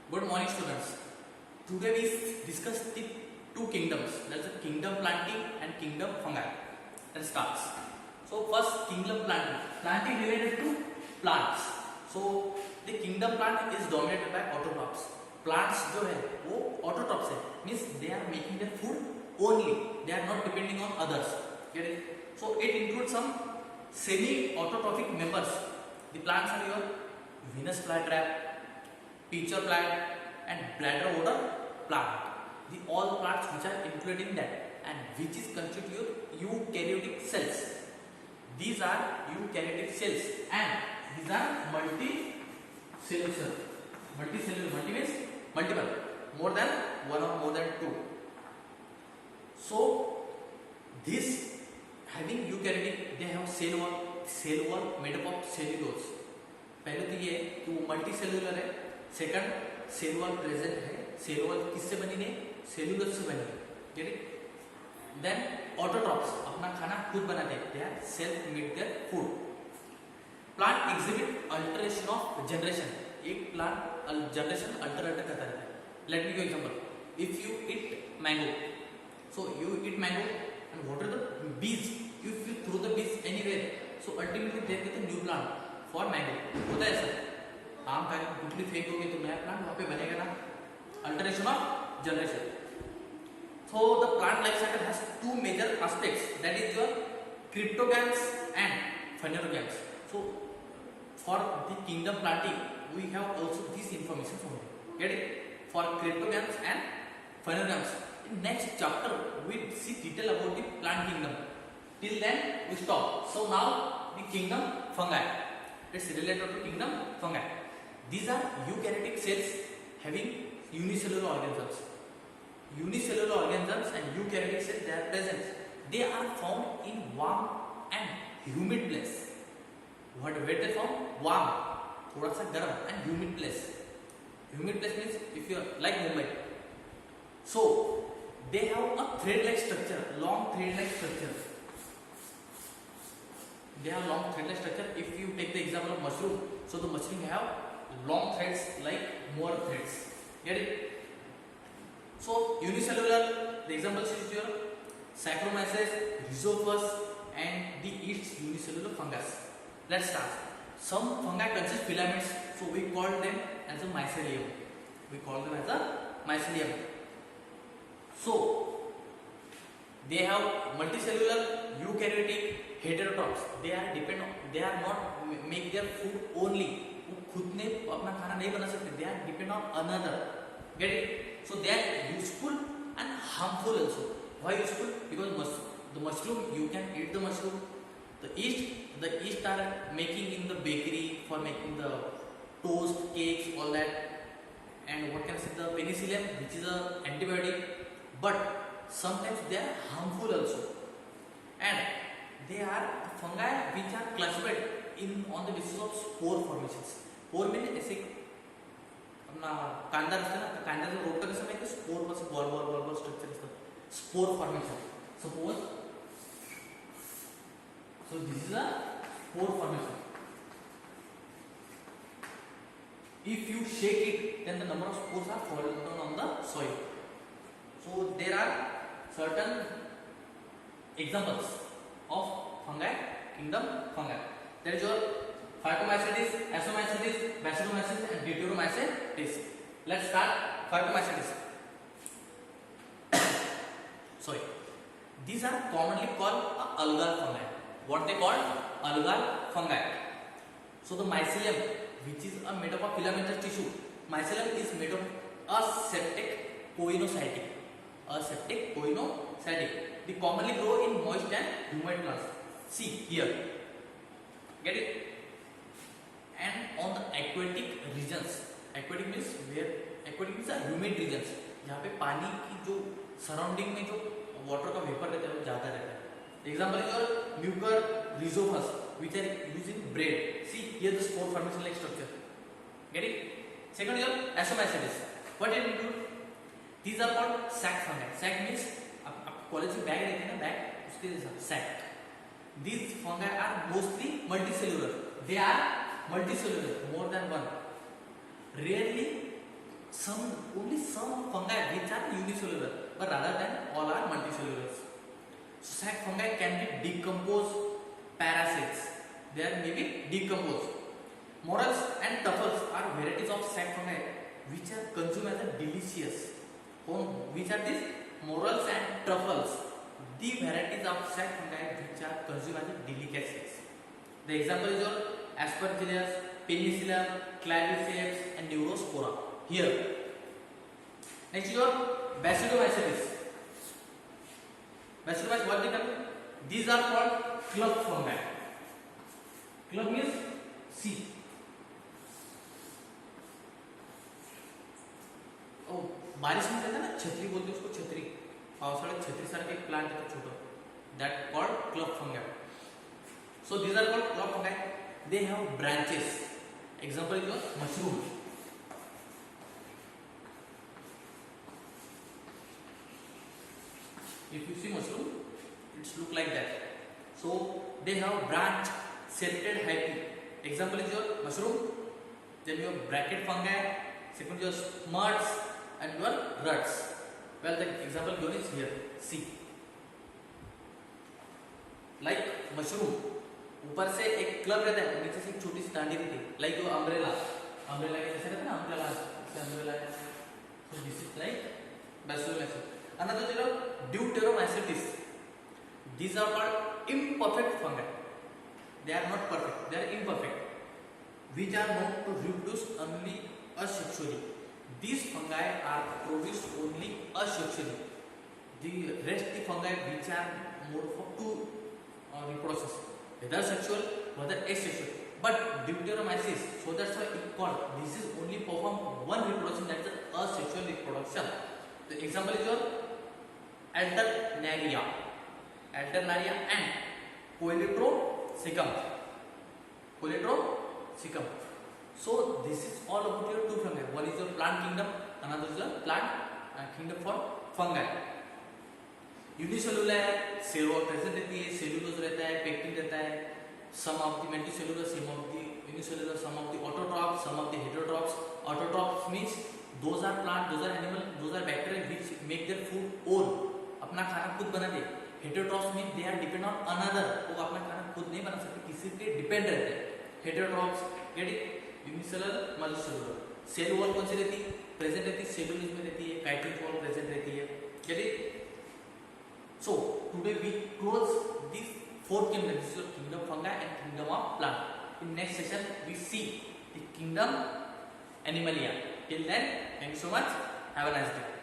Good morning, students. Today we discuss the two kingdoms. That's the kingdom planting and kingdom fungi. Let's start. So first, kingdom planting. Planting related to plants. So the kingdom plant is dominated by autotrophs. Plants जो है वो autotrophs है. Means they are making their food only. They are not depending on others. Get it? So it includes some semi-autotrophic members. The plants are your Venus flytrap, pitcher plant and bladder water plant. The all plants which are included in that and which is constitute eukaryotic cells. These are eukaryotic cells and these are multicellular. Multicellular, multi means multiple, more than one or more than two. So this having eukaryotic, they have cell wall made up of cellulose. पहले तो ये कि वो multi cellular है. Second, cell wall present है. Cell wall किससे बनी है? सेलुलोज से बनी है. Get it? देन ऑटोट्रॉप्स अपना खाना खुद बनाते हैं. They are self made their food. Plant exhibit alteration of generation. एक प्लांट जनरेशन अल्टर करता रहता है. Let me give example. If you eat mango, so you eat mango and what are the बीज. इफ यू थ्रो द बीज anywhere, so ultimately there get a new plant for mango. होता है sir. आम का गुठली फेंकोगे तो नया plant वहां पे बनेगा ना. Alteration of generation. So the plant life cycle has two major aspects, that is your cryptogams and phanerogams. So for the kingdom planting we have also this information from you. Get it? For cryptogams and phanerogams, in next chapter we see detail about the plant kingdom. Till then we stop. So now the kingdom fungi. It's related to kingdom fungi. These are eukaryotic cells having unicellular organisms. Unicellular organisms and eukaryotic cells, they are present. They are found in warm and humid place. What where they found? Warm, थोड़ा सा गर्म and humid place. Humid place means if you are like Mumbai. So they have a thread-like structure, long thread-like structure. They have long thread-like structure. If you take the example of mushroom, so the mushroom have long threads like more threads. Get it? So unicellular, the examples is your Saccharomyces, Rhizopus and the its unicellular fungus. Let's start. Some fungi consist filaments, so we call them as a mycelium. We call them as a mycelium. So they have multicellular, eukaryotic, heterotrophs. They are not make their food only. वो खुद ने अपना खाना नहीं बना सकते. They are depend on another. Get it? So they are useful and harmful also. Why useful? Because the mushroom, you can eat the mushroom. The yeast are making in the bakery for making the toast, cakes, all that. And what can I say? The penicillium, which is a antibiotic, but sometimes they are harmful also. And they are fungi which are classified on the basis of spore formations. Spore means ऐसे अपना कांदा असतं ना, कांद्याचं रोपटं कसं माहिती? Spore पासून ball structure असतं. Spore formation. Suppose so this is a spore formation. If you shake it, then the number of spores are fallen down on the soil. So there are certain examples of fungi, kingdom fungi. There is your Phytomycetes, Ascomycetes, Bacillomycetes and Deuteromycetes. Let's start Phytomycetes. Sorry. These are commonly called algal fungi. What they call? Algal fungi. So the mycelium, which is made up of filamentous tissue. Mycelium is made of aseptic coinocytic. Aseptic coinocytic. They commonly grow in moist and humid plants. See here. Get it? And on the aquatic regions. Aquatic means where? Aquatic means humid regions. जहाँ पे पानी की जो surrounding में जो water का vapour रहता है वो ज़्यादा रहता है. Example is your Mucor Rhizopus, which are used in bread. See here the spore formation like structure. Get it? Second is your Ascomycetes. What it will do? These are called sac fungi. Sac means college में bag रहते हैं ना, bag उसके जैसा sac. These fungi are mostly multicellular. They are multicellular, more than one. Rarely some fungi which are unicellular, but rather than all are multicellular. So sac fungi can be decomposed parasites. They are maybe decomposed. Morels and truffles are varieties of sac fungi which are consumed as a delicious. Which are these? Morels and truffles. The varieties of sac fungi which are consumed as a delicacies. The example is your Aspergillus, Penicillium, Claviceps and Neurospora. Here. Next your Basidiomycetes. Basidiomycetes, what they come? These are called club fungi. Club means seed. बारिश में रहता है ना, छतरी बोलते हैं उसको, छतरी, पावसाळ्यात छतरी सारखं एक प्लांट आहे छोटं, that called club fungi. So these are called club fungi. They have branches. Example is your mushroom. If you see mushroom, it's look like that. So they have branch septate hyphae. Example is your mushroom. Then your bracket fungi. Second your mudds and your ruts. Well, the example given is here. See, like mushroom, ऊपर से एक club रहता है, नीचे से एक छोटी सी डांडी रहती है, like जो अम्ब्रेला, अम्ब्रेला कैसे रहता है ना, अम्ब्रेला, ऐसे अम्ब्रेला है. So this is like Basidiomycetes. Another is Deuteromycetes. These are called imperfect fungi. They are not perfect, they are imperfect, which are known to reproduce only asexually. These fungi are produced only asexually. The rest the fungi which are more for two reproductions, whether sexual, whether asexual. But Deuteromycetes, so that's why it called. This is only perform one reproduction, that is asexual reproduction. The example is your Alternaria, Alternaria and Polytrosecum. Polytrosecum. So this is all about your two fungi. One is your plant kingdom, another is your plant kingdom for fungi. Unicellular cell wall present रहती है, cellulose रहता है, pectin रहता है, some of the multicellular, some of the unicellular, some of the autotrophs, some of the heterotrophs. Autotrophs means those are plant, those are animal, those are bacteria which make their food own, अपना खाना खुद बना दे. Heterotrophs means they are depend on another, वो अपना खाना खुद नहीं बना सकते, किसी पे डिपेंड रहते हैं. Heterotrophs get it. Unicellular, multicellular. Cell wall कौन सी रहती है? प्रेजेंट रहती है, सेलुलोज में रहती है, काइटिन वॉल प्रेजेंट रहती है. Get it. So today we close these four kingdoms. This is your kingdom fungi and kingdom of plant. In next session we see the kingdom Animalia. Till then, thank you so much. Have a nice day.